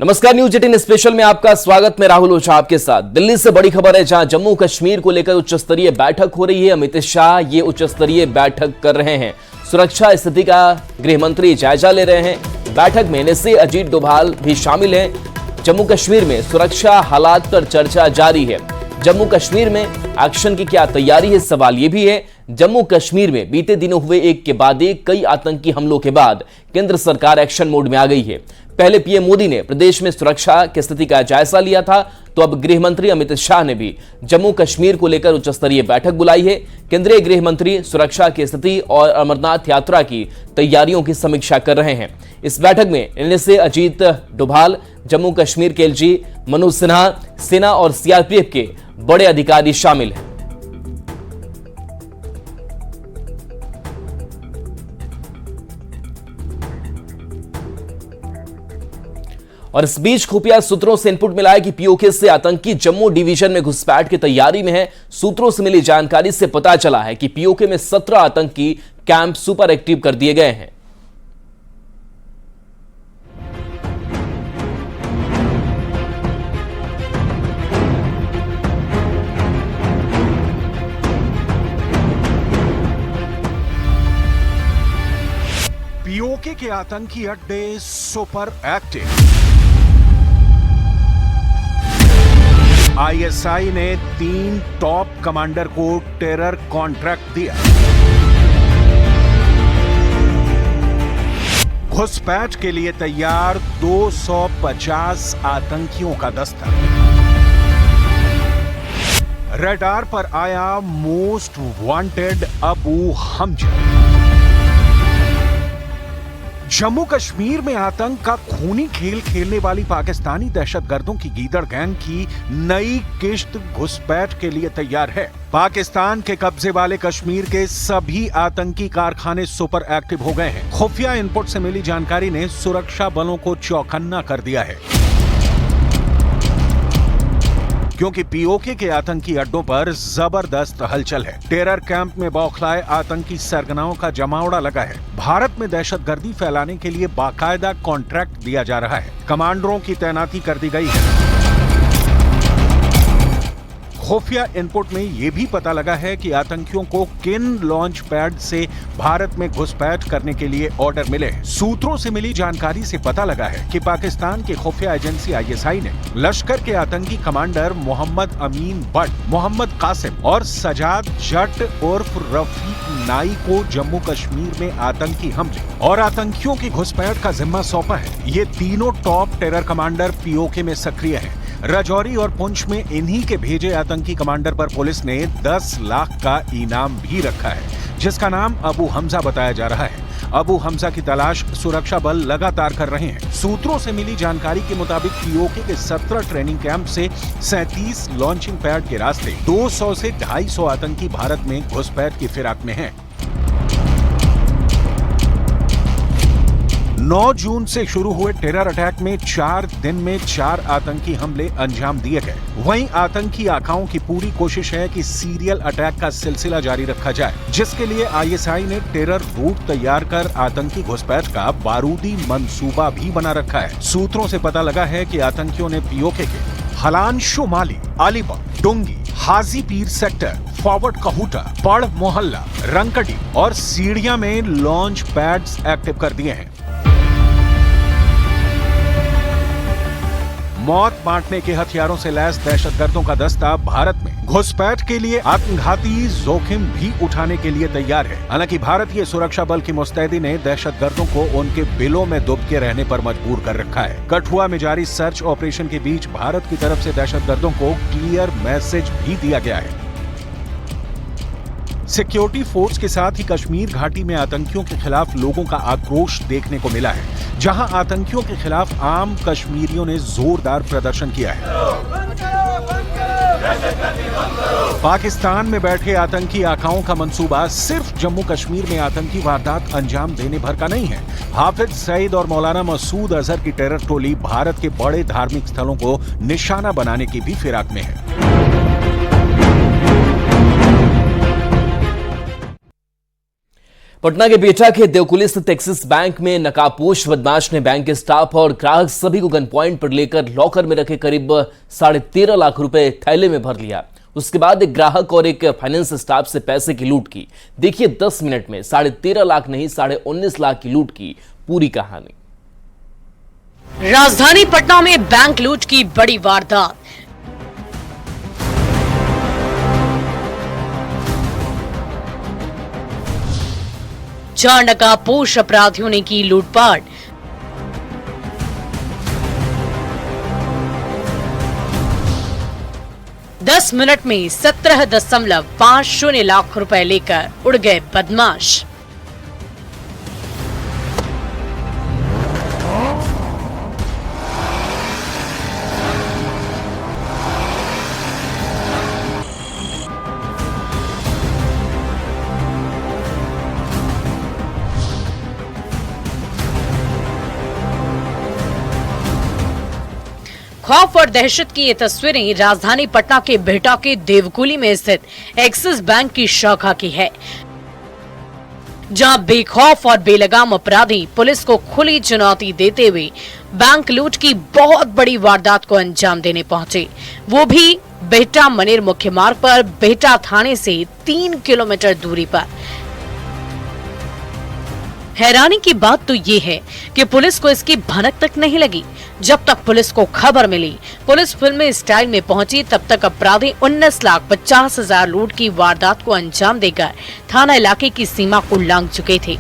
नमस्कार, news 18 special में आपका स्वागत। मैं राहुल ओझा आपके साथ। दिल्ली से बड़ी खबर है, जहां जम्मू कश्मीर को लेकर उच्च स्तरीय बैठक हो रही है। अमित शाह ये उच्च स्तरीय बैठक कर रहे हैं। सुरक्षा स्थिति का गृह मंत्री जायजा ले रहे हैं। बैठक में एनएसए अजीत डोभाल भी शामिल हैं। जम्मू कश्मीर में सुरक्षा हालात पर चर्चा जारी है। जम्मू कश्मीर में एक्शन की क्या तैयारी है, सवाल यह भी है। जम्मू कश्मीर में बीते दिनों हुए एक के बाद एक कई आतंकी हमलों के बाद केंद्र सरकार एक्शन मोड में आ गई है। पहले पीएम मोदी ने प्रदेश में सुरक्षा की स्थिति का जायजा लिया था, तो अब गृह मंत्री अमित शाह ने भी जम्मू कश्मीर को लेकर उच्च स्तरीय बैठक बुलाई है। केंद्रीय गृह मंत्री सुरक्षा की स्थिति और अमरनाथ यात्रा की तैयारियों की समीक्षा कर रहे हैं। इस बैठक में एनएसए अजीत डोभाल, जम्मू कश्मीर के एलजी मनोज सिन्हा, सेना और सीआरपीएफ के बड़े अधिकारी शामिल हैं। और इस बीच खुफिया सूत्रों से इनपुट मिला है कि पीओके से आतंकी जम्मू डिवीजन में घुसपैठ की तैयारी में है। सूत्रों से मिली जानकारी से पता चला है कि पीओके में 17 आतंकी कैंप सुपर एक्टिव कर दिए गए हैं। पीओके के आतंकी अड्डे सुपर एक्टिव। आईएसआई ने 3 टॉप कमांडर को टेरर कॉन्ट्रैक्ट दिया। घुसपैठ के लिए तैयार 250 आतंकियों का दस्ता। रडार पर आया मोस्ट वांटेड अबू हमजा। जम्मू कश्मीर में आतंक का खूनी खेल खेलने वाली पाकिस्तानी दहशतगर्दों की गीदड़ गैंग की नई किश्त घुसपैठ के लिए तैयार है। पाकिस्तान के कब्जे वाले कश्मीर के सभी आतंकी कारखाने सुपर एक्टिव हो गए हैं। खुफिया इनपुट से मिली जानकारी ने सुरक्षा बलों को चौकन्ना कर दिया है, क्योंकि पीओके के आतंकी अड्डों पर जबरदस्त हलचल है। टेरर कैंप में बौखलाए आतंकी सरगनाओं का जमावड़ा लगा है। भारत में दहशतगर्दी फैलाने के लिए बाकायदा कॉन्ट्रैक्ट दिया जा रहा है। कमांडरों की तैनाती कर दी गई है। खुफिया इनपुट में यह भी पता लगा है कि आतंकियों को किन लॉन्च पैड से भारत में घुसपैठ करने के लिए ऑर्डर मिले हैं। सूत्रों से मिली जानकारी से पता लगा है कि पाकिस्तान की खुफिया एजेंसी आईएसआई ने लश्कर के आतंकी कमांडर मोहम्मद अमीन बट, मोहम्मद कासिम और सजाद जट उर्फ रफीक नाई को जम्मू कश्मीर में आतंकी हमले और आतंकियों की घुसपैठ का जिम्मा सौंपा है। ये तीनों टॉप टेरर कमांडर पीओके में सक्रिय हैं। राजौरी और पुंछ में इन्हीं के भेजे आतंकी कमांडर पर पुलिस ने 10 लाख का इनाम भी रखा है, जिसका नाम अबू हमजा बताया जा रहा है। अबू हमजा की तलाश सुरक्षा बल लगातार कर रहे हैं। सूत्रों से मिली जानकारी के मुताबिक पीओके के 17 ट्रेनिंग कैंप से 37 लॉन्चिंग पैड के रास्ते 200 से 250 आतंकी भारत में घुसपैठ की फिराक में हैं। 9 जून से शुरू हुए टेरर अटैक में 4 दिन में 4 आतंकी हमले अंजाम दिए गए। वहीं आतंकी आकाओं की पूरी कोशिश है कि सीरियल अटैक का सिलसिला जारी रखा जाए, जिसके लिए आईएसआई ने टेरर रूट तैयार कर आतंकी घुसपैठ का बारूदी मंसूबा भी बना रखा है। सूत्रों से पता लगा है कि आतंकियों ने पीओके के हलान शुमाली, अलीबाग, डोंगी, हाजी पीर सेक्टर, फॉरवर्ड कहूटा, पड़ मोहल्ला, रंकडी और सीढ़िया में लॉन्च पैड्स एक्टिव कर दिए हैं। मौत बांटने के हथियारों से लैस दहशतगर्दों का दस्ता भारत में घुसपैठ के लिए आत्मघाती जोखिम भी उठाने के लिए तैयार है। हालांकि भारतीय सुरक्षा बल की मुस्तैदी ने दहशतगर्दों को उनके बिलों में दुबके रहने पर मजबूर कर रखा है। कठुआ में जारी सर्च ऑपरेशन के बीच भारत की तरफ से दहशतगर्दों को क्लियर मैसेज भी दिया गया है। सिक्योरिटी फोर्स के साथ ही कश्मीर घाटी में आतंकियों के खिलाफ लोगों का आक्रोश देखने को मिला है, जहां आतंकियों के खिलाफ आम कश्मीरियों ने जोरदार प्रदर्शन किया है। पाकिस्तान में बैठे आतंकी आकाओं का मंसूबा सिर्फ जम्मू कश्मीर में आतंकी वारदात अंजाम देने भर का नहीं है। हाफिज सईद और मौलाना मसूद अजहर की टेरर टोली भारत के बड़े धार्मिक स्थलों को निशाना बनाने की भी फिराक में है। पटना के बिहटा के देवकुली स्थित एक्सिस बैंक में नकाबपोश बदमाश ने बैंक के स्टाफ और ग्राहक सभी को गन पॉइंट पर लेकर लॉकर में रखे करीब 13.5 लाख रुपए थैले में भर लिया। उसके बाद एक ग्राहक और एक फाइनेंस स्टाफ से पैसे की लूट की। देखिए 10 मिनट में 13.5 लाख नहीं 19.5 लाख की लूट की पूरी कहानी। राजधानी पटना में बैंक लूट की बड़ी वारदात। चार नकाबपोश अपराधियों ने की लूटपाट। दस मिनट में 17.50 लाख रुपए लेकर उड़ गए बदमाश। खौफ और दहशत की ये तस्वीरें राजधानी पटना के बिहटा के देवकुली में स्थित एक्सिस बैंक की शाखा की है, जहां बेखौफ और बेलगाम अपराधी पुलिस को खुली चुनौती देते हुए बैंक लूट की बहुत बड़ी वारदात को अंजाम देने पहुंचे, वो भी बिहटा मनेर मुख्य मार्ग पर बिहटा थाने से 3 किलोमीटर दूरी पर। हैरानी की बात तो ये है कि पुलिस को इसकी भनक तक नहीं लगी। जब तक पुलिस को खबर मिली, पुलिस फिल्मी स्टाइल में पहुंची, तब तक अपराधी 19,50,000 लूट की वारदात को अंजाम देकर थाना इलाके की सीमा को लांघ चुके थे।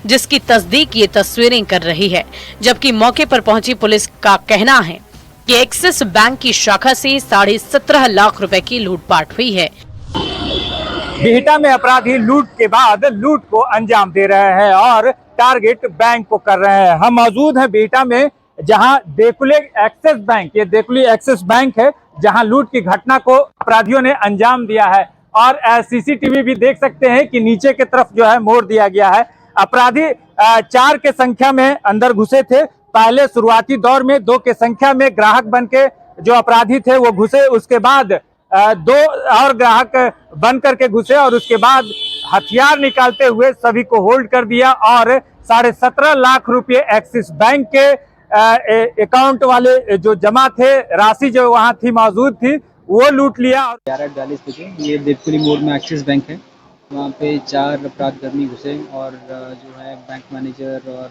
जिसकी तस्दीक ये तस्वीरें कर रही है, जबकि मौके पर पहुंची पुलिस का कहना है कि एक्सिस बैंक की शाखा से 17.5 लाख रुपए की लूटपाट हुई है। बिहटा में अपराधी लूट के बाद लूट को अंजाम दे रहे हैं और टारगेट बैंक को कर रहे हैं। हम मौजूद हैं बिहटा में, जहां देवकुली एक्सिस बैंक, ये देवकुली एक्सिस बैंक है, जहां लूट की घटना को अपराधियों ने अंजाम दिया है। और सीसीटीवी भी देख सकते हैं कि नीचे की तरफ जो है मोड़ दिया गया है। अपराधी 4 के संख्या में अंदर घुसे थे। पहले शुरुआती दौर में 2 के संख्या में ग्राहक बन के जो अपराधी थे वो घुसे, उसके बाद 2 और ग्राहक बन करके घुसे और उसके बाद हथियार निकालते हुए सभी को होल्ड कर दिया और 17.5 लाख रुपए एक्सिस बैंक के अकाउंट वाले जो जमा थे, राशि जो वहां थी मौजूद थी, वो लूट लिया। 11:42 बजे ये देवकुली मोड़ में एक्सिस बैंक है, वहाँ पे 4 अपराधकर्मी घुसे और जो है बैंक मैनेजर और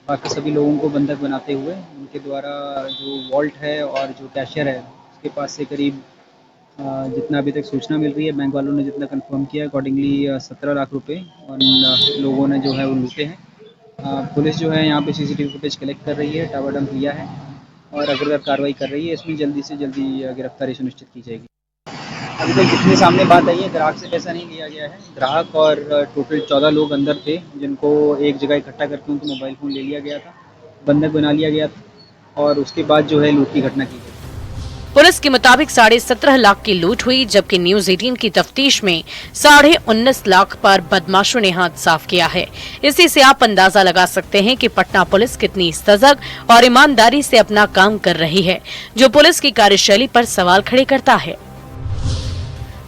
बाकी सभी लोगों को बंधक बनाते हुए उनके द्वारा जो वॉल्ट है और जो कैशियर है उसके पास से करीब जितना अभी तक सूचना मिल रही है, बैंक वालों ने जितना कंफर्म किया अकॉर्डिंगली 17 लाख रुपए उन लोगों ने जो है वो लूटे हैं। पुलिस जो है यहाँ पे सीसीटीवी फुटेज कलेक्ट कर रही है, टावर डंप लिया है और अग्रगर कार्रवाई कर रही है। इसमें जल्दी से जल्दी गिरफ्तारी सुनिश्चित की जाएगी। अभी तक जितने सामने बात आई है, ग्राहक से पैसा नहीं लिया गया है। ग्राहक और टोटल 14 लोग अंदर थे, जिनको एक जगह इकट्ठा करके उनको मोबाइल फ़ोन ले लिया गया था, बंधक बना लिया गया था और उसके बाद जो है लूट की घटना की गई। पुलिस के मुताबिक 17.5 लाख की लूट हुई, जबकि न्यूज 18 की तफ्तीश में 19.5 लाख पर बदमाशों ने हाथ साफ किया है। इसी से आप अंदाजा लगा सकते हैं कि पटना पुलिस कितनी सजग और ईमानदारी से अपना काम कर रही है, जो पुलिस की कार्यशैली पर सवाल खड़े करता है।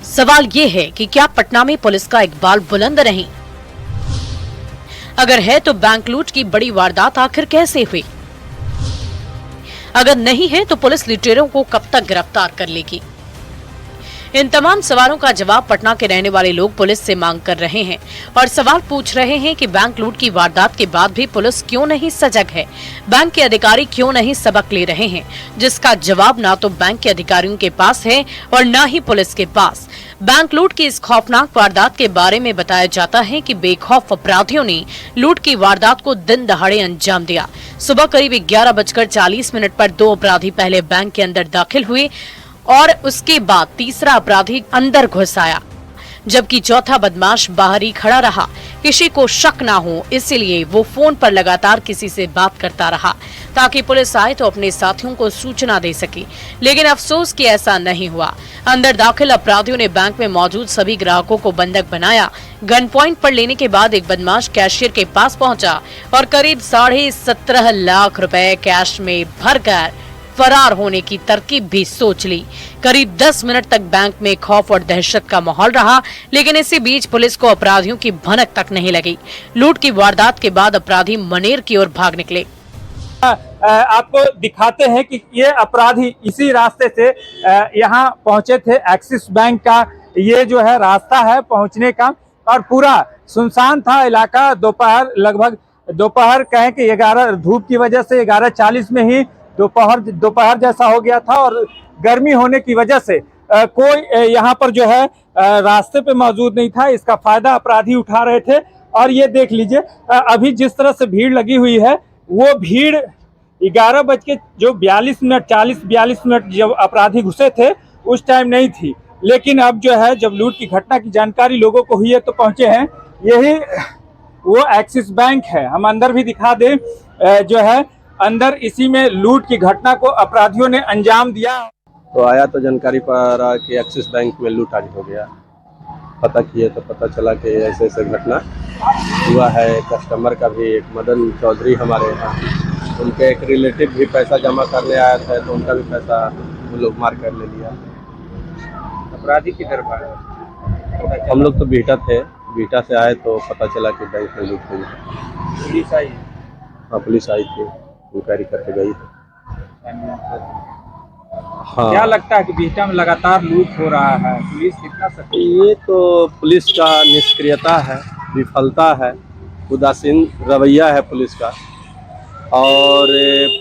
सवाल ये है कि क्या पटना में पुलिस का इकबाल बुलंद नहीं? अगर है तो बैंक लूट की बड़ी वारदात आखिर कैसे हुई? अगर नहीं है तो पुलिस लुटेरों को कब तक गिरफ्तार कर लेगी? इन तमाम सवालों का जवाब पटना के रहने वाले लोग पुलिस से मांग कर रहे हैं और सवाल पूछ रहे हैं कि बैंक लूट की वारदात के बाद भी पुलिस क्यों नहीं सजग है, बैंक के अधिकारी क्यों नहीं सबक ले रहे हैं, जिसका जवाब ना तो बैंक के अधिकारियों के पास है और ना ही पुलिस के पास। बैंक लूट की इस खौफनाक वारदात के बारे में बताया जाता है कि बेखौफ अपराधियों ने लूट की वारदात को दिन दहाड़े अंजाम दिया। सुबह करीब 11:40 पर 2 अपराधी पहले बैंक के अंदर दाखिल हुए और उसके बाद तीसरा अपराधी अंदर घुस आया, जबकि चौथा बदमाश बाहर ही खड़ा रहा। किसी को शक ना हो इसलिए वो फोन पर लगातार किसी से बात करता रहा ताकि पुलिस आए तो अपने साथियों को सूचना दे सके, लेकिन अफसोस कि ऐसा नहीं हुआ। अंदर दाखिल अपराधियों ने बैंक में मौजूद सभी ग्राहकों को बंधक बनाया। गन पॉइंट पर लेने के बाद एक बदमाश कैशियर के पास पहुंचा और करीब 17.5 लाख रुपए कैश में भरकर फरार होने की तरकीब भी सोच ली। करीब 10 मिनट तक बैंक में खौफ और दहशत का माहौल रहा, लेकिन इसी बीच पुलिस को अपराधियों की भनक तक नहीं लगी। लूट की वारदात के बाद अपराधी मनेर की ओर भाग निकले। आपको दिखाते हैं कि ये अपराधी इसी रास्ते से यहाँ पहुंचे थे। एक्सिस बैंक का ये जो है रास्ता है पहुंचने का, और पूरा सुनसान था इलाका। दोपहर कहें कि 11 धूप की वजह से 11:40 में ही दोपहर जैसा हो गया था, और गर्मी होने की वजह से कोई यहाँ पर जो है रास्ते पे मौजूद नहीं था। इसका फायदा अपराधी उठा रहे थे। और ये देख लीजिए अभी जिस तरह से भीड़ लगी हुई है, वो भीड़ 11:42 जब अपराधी घुसे थे उस टाइम नहीं थी। लेकिन अब जो है जब लूट की घटना की जानकारी लोगों को हुई है तो पहुंचे हैं। यही वो एक्सिस बैंक है। हम अंदर भी दिखा दें, जो है अंदर इसी में लूट की घटना को अपराधियों ने अंजाम दिया। तो आया तो जानकारी पर कि एक्सिस बैंक में लूट आज हो गया। पता किए तो पता चला कि ऐसे ऐसे घटना हुआ है। कस्टमर का भी एक मदन चौधरी हमारे यहाँ, उनके एक रिलेटिव भी पैसा जमा करने आया था, तो उनका भी पैसा वो लोग मार कर ले लिया। अपराधी की तरफ आया। हम लोग तो बीटा थे, बीटा से आए तो पता चला कि बैंक में लूट हुई। पुलिस आई? हाँ, पुलिस आई थी, इंक्वायरी करके गई थी। हाँ, क्या लगता है कि बीटा में लगातार लूट हो रहा है, पुलिस कितना सक्रिय? ये तो पुलिस का निष्क्रियता है, विफलता है, उदासीन रवैया है पुलिस का। और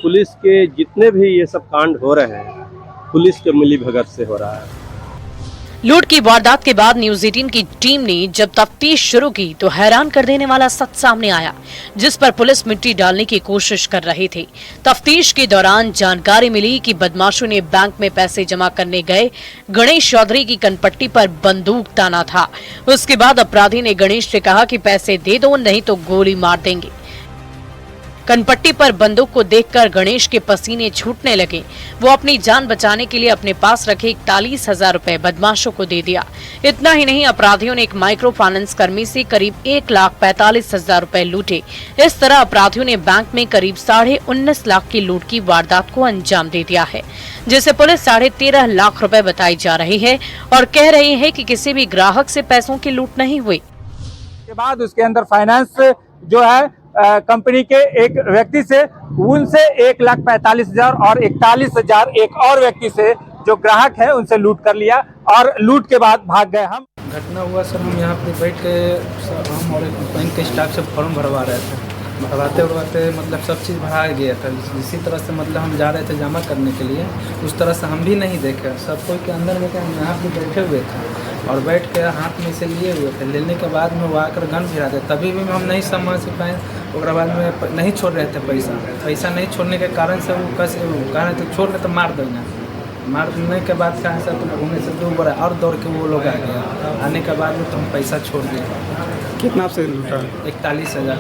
पुलिस के जितने भी ये सब कांड हो रहे हैं, पुलिस के मिलीभगत से हो रहा है। लूट की वारदात के बाद न्यूज 18 की टीम ने जब तफ्तीश शुरू की तो हैरान कर देने वाला सच सामने आया, जिस पर पुलिस मिट्टी डालने की कोशिश कर रही थी। तफ्तीश के दौरान जानकारी मिली कि बदमाशों ने बैंक में पैसे जमा करने गए गणेश चौधरी की कनपट्टी पर बंदूक ताना था। उसके बाद अपराधी ने गणेश से कहा कि पैसे दे दो, नहीं तो गोली मार देंगे। कनपट्टी पर बंदूक को देखकर गणेश के पसीने छूटने लगे। वो अपनी जान बचाने के लिए अपने पास रखे 41,000 रुपए बदमाशों को दे दिया। इतना ही नहीं, अपराधियों ने एक माइक्रो फाइनेंस कर्मी से करीब 1,45,000 रुपए लूटे। इस तरह अपराधियों ने बैंक में करीब 19.5 लाख की लूट की वारदात को अंजाम दे दिया है, जिसे पुलिस 13.5 लाख रुपए बताई जा रही है और कह रही है कि किसी भी ग्राहक से पैसों की लूट नहीं हुई। के बाद उसके अंदर फाइनेंस जो है कंपनी के एक व्यक्ति से, उनसे 1,45,000 और 41,000 एक और व्यक्ति से जो ग्राहक है उनसे लूट कर लिया और लूट के बाद भाग गए। हम घटना हुआ सर, हम यहाँ पे बैठ के हम और बैंक के स्टाफ से फॉर्म भरवा रहे थे। भरवाते मतलब सब चीज़ भरा गया था। इसी तरह से मतलब हम जा रहे थे जमा करने के लिए, उस तरह से हम भी नहीं देखे। सब कोई के अंदर में हम यहाँ पे बैठे हुए थे और बैठ के हाथ में से लिए हुए थे। लेने के बाद में वो आकर गन भिड़ा थे, तभी भी हम नहीं समझ पाए। उसके बाद में नहीं छोड़ रहे थे पैसा नहीं छोड़ने के कारण से वो कह रहे थे छोड़ रहे तो मार देना। मारने के बाद कहा सर तो घूमने से दो बड़ा और दौड़ के वो लोग आ गया। आने के बाद में तो हम पैसा छोड़ दिए। कितना से लूटा? 41,000।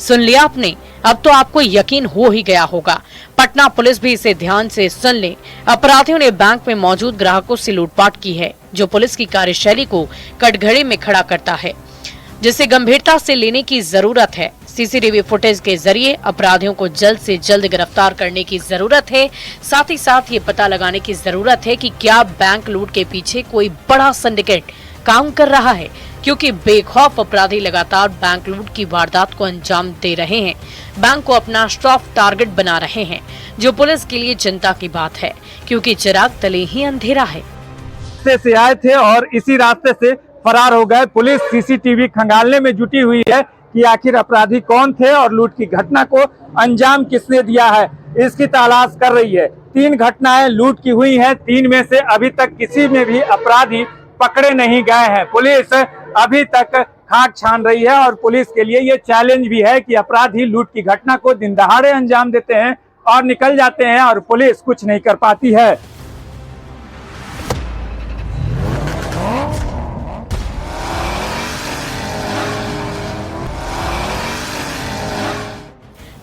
सुन लिया आपने, अब तो आपको यकीन हो ही गया होगा। पटना पुलिस भी इसे ध्यान से सुन ले। अपराधियों ने बैंक में मौजूद ग्राहकों से लूटपाट की है, जो पुलिस की कार्यशैली को कटघरे में खड़ा करता है, जिसे गंभीरता से लेने की जरूरत है। सीसीटीवी फुटेज के जरिए अपराधियों को जल्द से जल्द गिरफ्तार करने की जरूरत है। साथ ही साथ ये पता लगाने की जरूरत है कि क्या बैंक लूट के पीछे कोई बड़ा सिंडिकेट काम कर रहा है, क्योंकि बेखौफ अपराधी लगातार बैंक लूट की वारदात को अंजाम दे रहे हैं, बैंक को अपना सॉफ्ट टारगेट बना रहे हैं, जो पुलिस के लिए चिंता की बात है, क्योंकि चिराग तले ही अंधेरा है। से आए थे और इसी रास्ते से फरार हो गए। पुलिस सीसीटीवी खंगालने में जुटी हुई है कि आखिर अपराधी कौन थे और लूट की घटना को अंजाम किसने दिया है, इसकी तलाश कर रही है। 3 घटनाएं लूट की हुई हैं, 3 में से अभी तक किसी में भी अपराधी पकड़े नहीं गए हैं। पुलिस अभी तक खाक छान रही है और पुलिस के लिए ये चैलेंज भी है कि अपराधी लूट की घटना को दिन दहाड़े अंजाम देते हैं और निकल जाते हैं और पुलिस कुछ नहीं कर पाती है।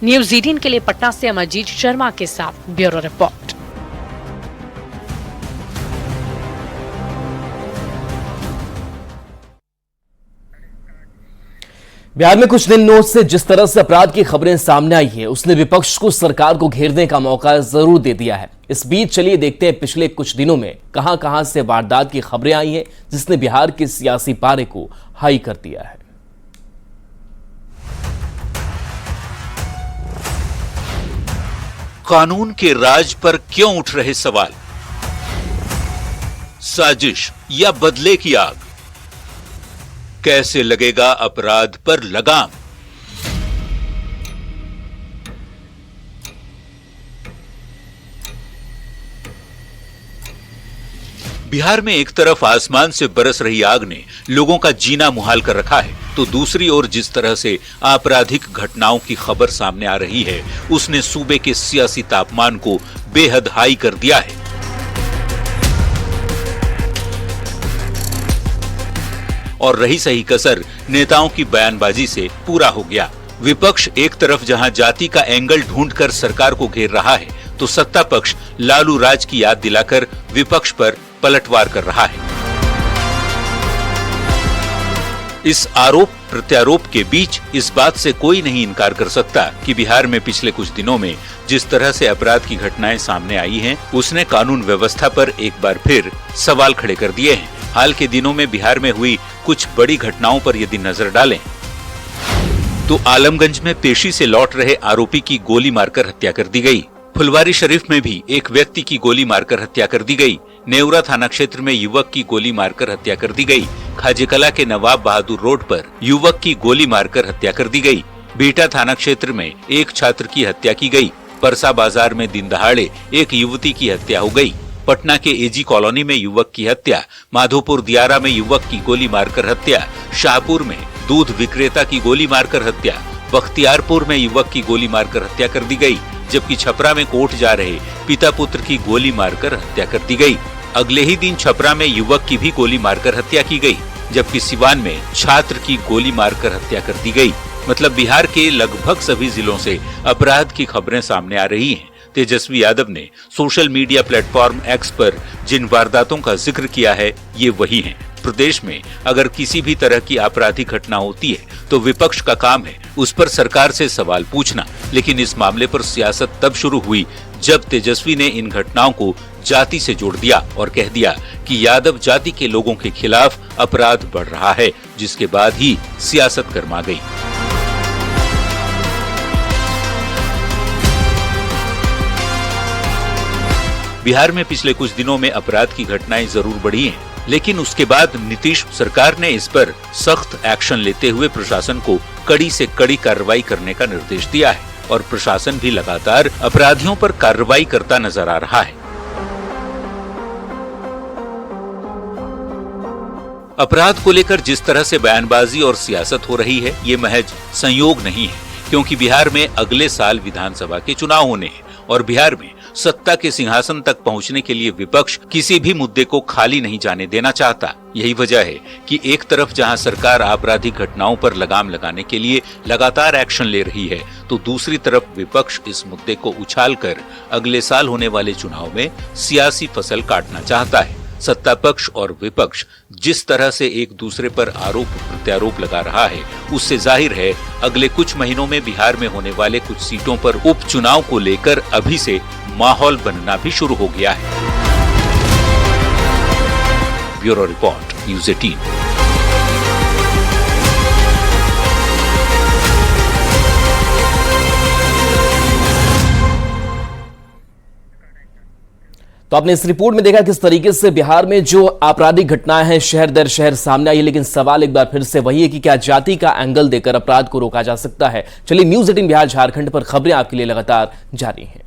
न्यूज 18 के लिए पटना से अमरजीत शर्मा के साथ ब्यूरो रिपोर्ट। बिहार में कुछ दिनों से जिस तरह से अपराध की खबरें सामने आई है, उसने विपक्ष को सरकार को घेरने का मौका जरूर दे दिया है। इस बीच चलिए देखते हैं पिछले कुछ दिनों में कहां से वारदात की खबरें आई हैं, जिसने बिहार के सियासी पारे को हाई कर दिया है। कानून के राज पर क्यों उठ रहे सवाल? साजिश या बदले की आग? कैसे लगेगा अपराध पर लगाम? बिहार में एक तरफ आसमान से बरस रही आग ने लोगों का जीना मुहाल कर रखा है, तो दूसरी ओर जिस तरह से आपराधिक घटनाओं की खबर सामने आ रही है, उसने सूबे के सियासी तापमान को बेहद हाई कर दिया है। और रही सही कसर नेताओं की बयानबाजी से पूरा हो गया। विपक्ष एक तरफ जहां जाति का एंगल ढूंढकर सरकार को घेर रहा है, तो सत्ता पक्ष लालू राज की याद दिलाकर विपक्ष पर पलटवार कर रहा है। इस आरोप प्रत्यारोप के बीच इस बात से कोई नहीं इनकार कर सकता कि बिहार में पिछले कुछ दिनों में जिस तरह से अपराध की घटनाएं सामने आई हैं, उसने कानून व्यवस्था पर एक बार फिर सवाल खड़े कर दिए हैं। हाल के दिनों में बिहार में हुई कुछ बड़ी घटनाओं पर यदि नजर डालें तो आलमगंज में पेशी से लौट रहे आरोपी की गोली मारकर हत्या कर दी गई। फुलवारी शरीफ में भी एक व्यक्ति की गोली मारकर हत्या कर दी गई। नेवरा थाना क्षेत्र में युवक की गोली मारकर हत्या कर दी गई। खाजेकला के नवाब बहादुर रोड पर युवक की गोली मारकर हत्या कर दी गई। बिहटा थाना क्षेत्र में एक छात्र की हत्या की गई। परसा बाजार में दिन दहाड़े एक युवती की हत्या हो गई। पटना के एजी कॉलोनी में युवक की हत्या। माधोपुर दियारा में युवक की गोली मारकर हत्या। शाहपुर में दूध विक्रेता की गोली मारकर हत्या। बख्तियारपुर में युवक की गोली मारकर हत्या कर दी गई, जबकि छपरा में कोर्ट जा रहे पिता पुत्र की गोली मारकर हत्या कर दी गई। अगले ही दिन छपरा में युवक की भी गोली मारकर हत्या की गई, जबकि सिवान में छात्र की गोली मारकर हत्या कर दी गई। मतलब बिहार के लगभग सभी जिलों से अपराध की खबरें सामने आ रही हैं। तेजस्वी यादव ने सोशल मीडिया प्लेटफॉर्म एक्स पर जिन वारदातों का जिक्र किया है, ये वही हैं। प्रदेश में अगर किसी भी तरह की आपराधिक घटना होती है तो विपक्ष का काम है उस पर सरकार से सवाल पूछना, लेकिन इस मामले पर सियासत तब शुरू हुई जब तेजस्वी ने इन घटनाओं को जाति से जोड़ दिया और कह दिया कि यादव जाति के लोगों के खिलाफ अपराध बढ़ रहा है, जिसके बाद ही सियासत गर्मा गई। बिहार में पिछले कुछ दिनों में अपराध की घटनाएं जरूर बढ़ी हैं, लेकिन उसके बाद नीतीश सरकार ने इस पर सख्त एक्शन लेते हुए प्रशासन को कड़ी से कड़ी कार्रवाई करने का निर्देश दिया है और प्रशासन भी लगातार अपराधियों पर कार्रवाई करता नजर आ रहा है। अपराध को लेकर जिस तरह से बयानबाजी और सियासत हो रही है, ये महज संयोग नहीं है, क्योंकि बिहार में अगले साल विधानसभा के चुनाव होने हैं और बिहार में सत्ता के सिंहासन तक पहुंचने के लिए विपक्ष किसी भी मुद्दे को खाली नहीं जाने देना चाहता। यही वजह है कि एक तरफ जहां सरकार आपराधिक घटनाओं पर लगाम लगाने के लिए लगातार एक्शन ले रही है, तो दूसरी तरफ विपक्ष इस मुद्दे को उछालकर अगले साल होने वाले चुनाव में सियासी फसल काटना चाहता है। सत्ता पक्ष और विपक्ष जिस तरह से एक दूसरे पर आरोप प्रत्यारोप लगा रहा है, उससे जाहिर है अगले कुछ महीनों में बिहार में होने वाले कुछ सीटों पर उपचुनाव को लेकर अभी से माहौल बनना भी शुरू हो गया है। Bureau report, news 18। तो आपने इस रिपोर्ट में देखा किस तरीके से बिहार में जो आपराधिक घटनाएं हैं शहर दर शहर सामने आई है, लेकिन सवाल एक बार फिर से वही है कि क्या जाति का एंगल देकर अपराध को रोका जा सकता है। चलिए न्यूज़ 18 बिहार झारखंड पर खबरें आपके लिए लगातार जारी हैं।